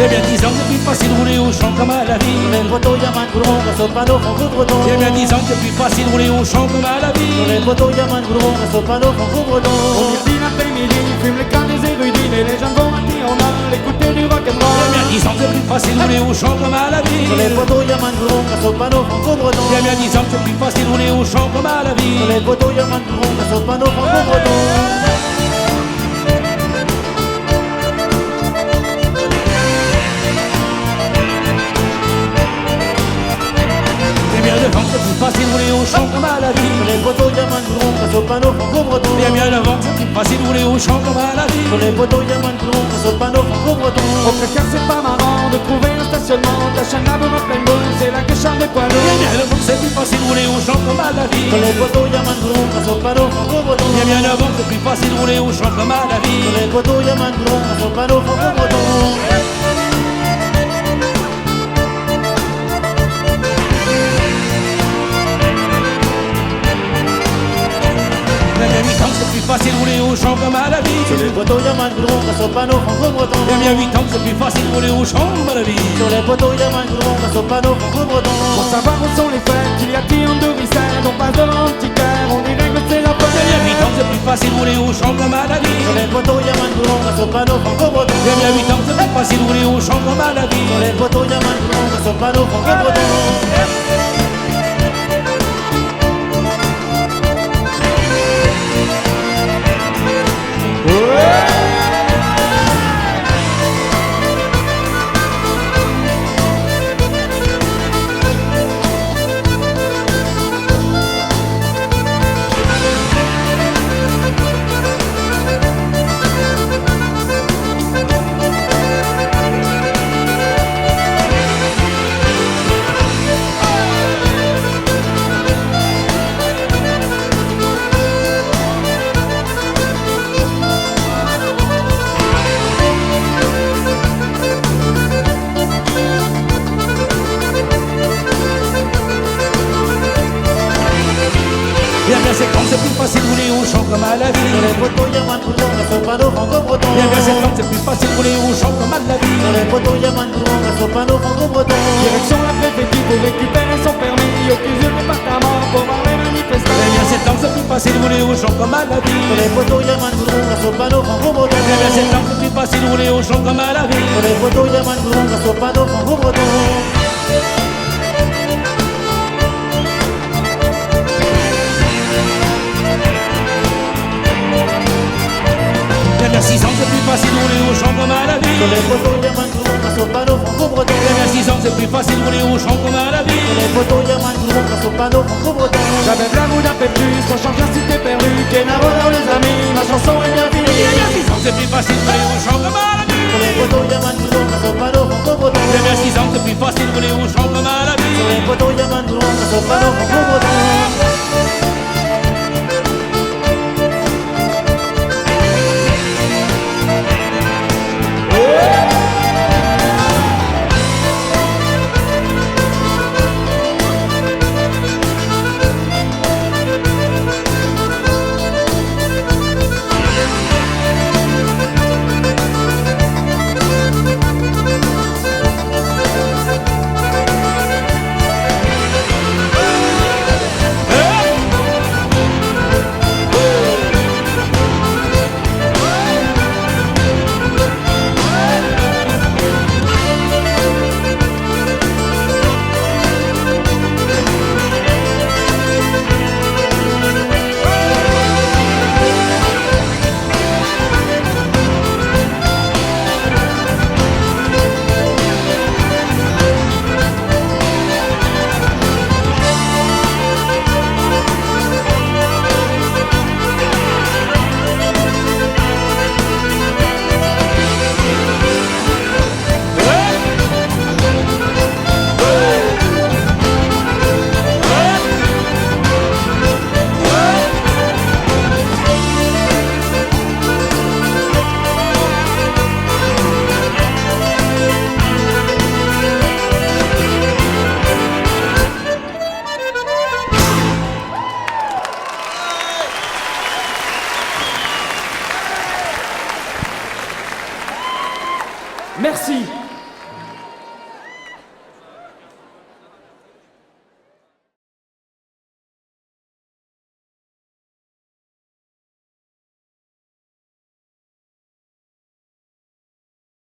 y a bien 10 ans que c'est plus facile de rouler au champ comme à la ville. Sur les poteaux, y'a man goudron, reste au panneau, font coup breton. Il y a bien 10 ans que c'est plus facile de rouler au champ comme à la Sur ville. les poteaux, y'a man goudron, reste au panneau, font coup breton. On y dîne après-midi, fume les cannes des érudits, mais les jeunes vont à qui on a écouter du Il y a rock'n'roll. bien 10 ans que c'est plus facile de rouler au champ comme à la ville. Sur les poteaux, y'a man goudron, reste au panneau, font coup breton. Il y a bien 10 ans que c'est plus facile de rouler au champ comme à la Sur ville. les poteaux, y'a man goudron, reste au panneau, font coup breton. Il y a bien 9 ans que c'est plus facile de rouler au champ comme à la Sur ville. les poteaux, y'a man goudron, reste au panneau, font coup breton. Il y a bien 9 ans que c'est plus facile de rouler au champ comme à la ville. Sur les poteaux, y'a man goudron, reste au panneau, font coup breton. Au précaire, c'est pas marrant de trouver un stationnement. Ta chaîne à en pleine boule, c'est là que charme des poids Il y a lourds. bien 9 ans que c'est plus facile de rouler au champ comme à la ville. Sur les poteaux, y'a man goudron, reste au panneau, font coup breton. Il y a bien 9 ans que c'est plus facile de rouler au champ comme à la Sur ville. les poteaux, y'a man goudron, reste au panneau, font coup breton. Il y a bien 8 ans que c'est plus facile de rouler au champ comme à la ville. Sur les poteaux, y'a man goudron, reste au panneau, font coup breton. Il y a bien 8 ans que c'est plus facile de rouler au champ comme à la ville. Sur les poteaux, y'a man goudron, reste au panneau, font coup breton. Pour savoir où sont les fêtes, qu'il y a qui en Dourissette, on passe devant un petit cœur, on y règle c'est la Il y a bien 8 ans fête. que c'est plus facile de rouler au champ comme à la Sur ville. les poteaux, y'a man goudron, reste au panneau, font coup breton. Il y a bien 8 ans que c'est plus facile de rouler au champ comme à la Sur ville. les poteaux, y'a man goudron, reste au panneau, font coup breton. Il y a bien 7 ans que c'est plus facile de rouler au champ comme à la Sur ville. les poteaux, y'a man goudron, reste au panneau, font coup breton. Il y a bien 7 ans que c'est plus facile de rouler au champ comme à la ville. Sur les poteaux, y'a man goudron, reste au panneau, font coup breton. Direction la préfecture pour récupérer son permis, au plusieurs départements pour voir les manifestants. Il y a bien 7 ans que c'est plus facile de rouler au champ comme à la Sur ville. les poteaux, y'a man goudron, reste au panneau, font coup breton. Il y a bien 7 ans que c'est plus facile de rouler au champ comme à la ville. Sur les poteaux, y'a man goudron, reste au panneau, font coup breton. Il y a bien 6 ans que c'est plus facile de rouler au champ comme à la Sur ville. les poteaux, y'a man goudron, reste au panneau, font coup breton. Il y a bien 6 ans que c'est plus facile de rouler au champ comme à la Sur ville. les poteaux, y'a man goudron, reste au panneau, font coup breton. J'avais plein goût d'un peu plus, on change la cité perdue, Kenavo dans les amis, ma chanson est bien Il y a bien finie. 6 ans que c'est plus facile de rouler au champ comme à la ville. Sur les poteaux, y'a man goudron, reste au panneau, font coup breton. Il y a bien 6 ans que c'est plus facile de rouler au champ comme à la ville. Sur les poteaux, y'a man goudron, reste au panneau, font coup breton. Merci.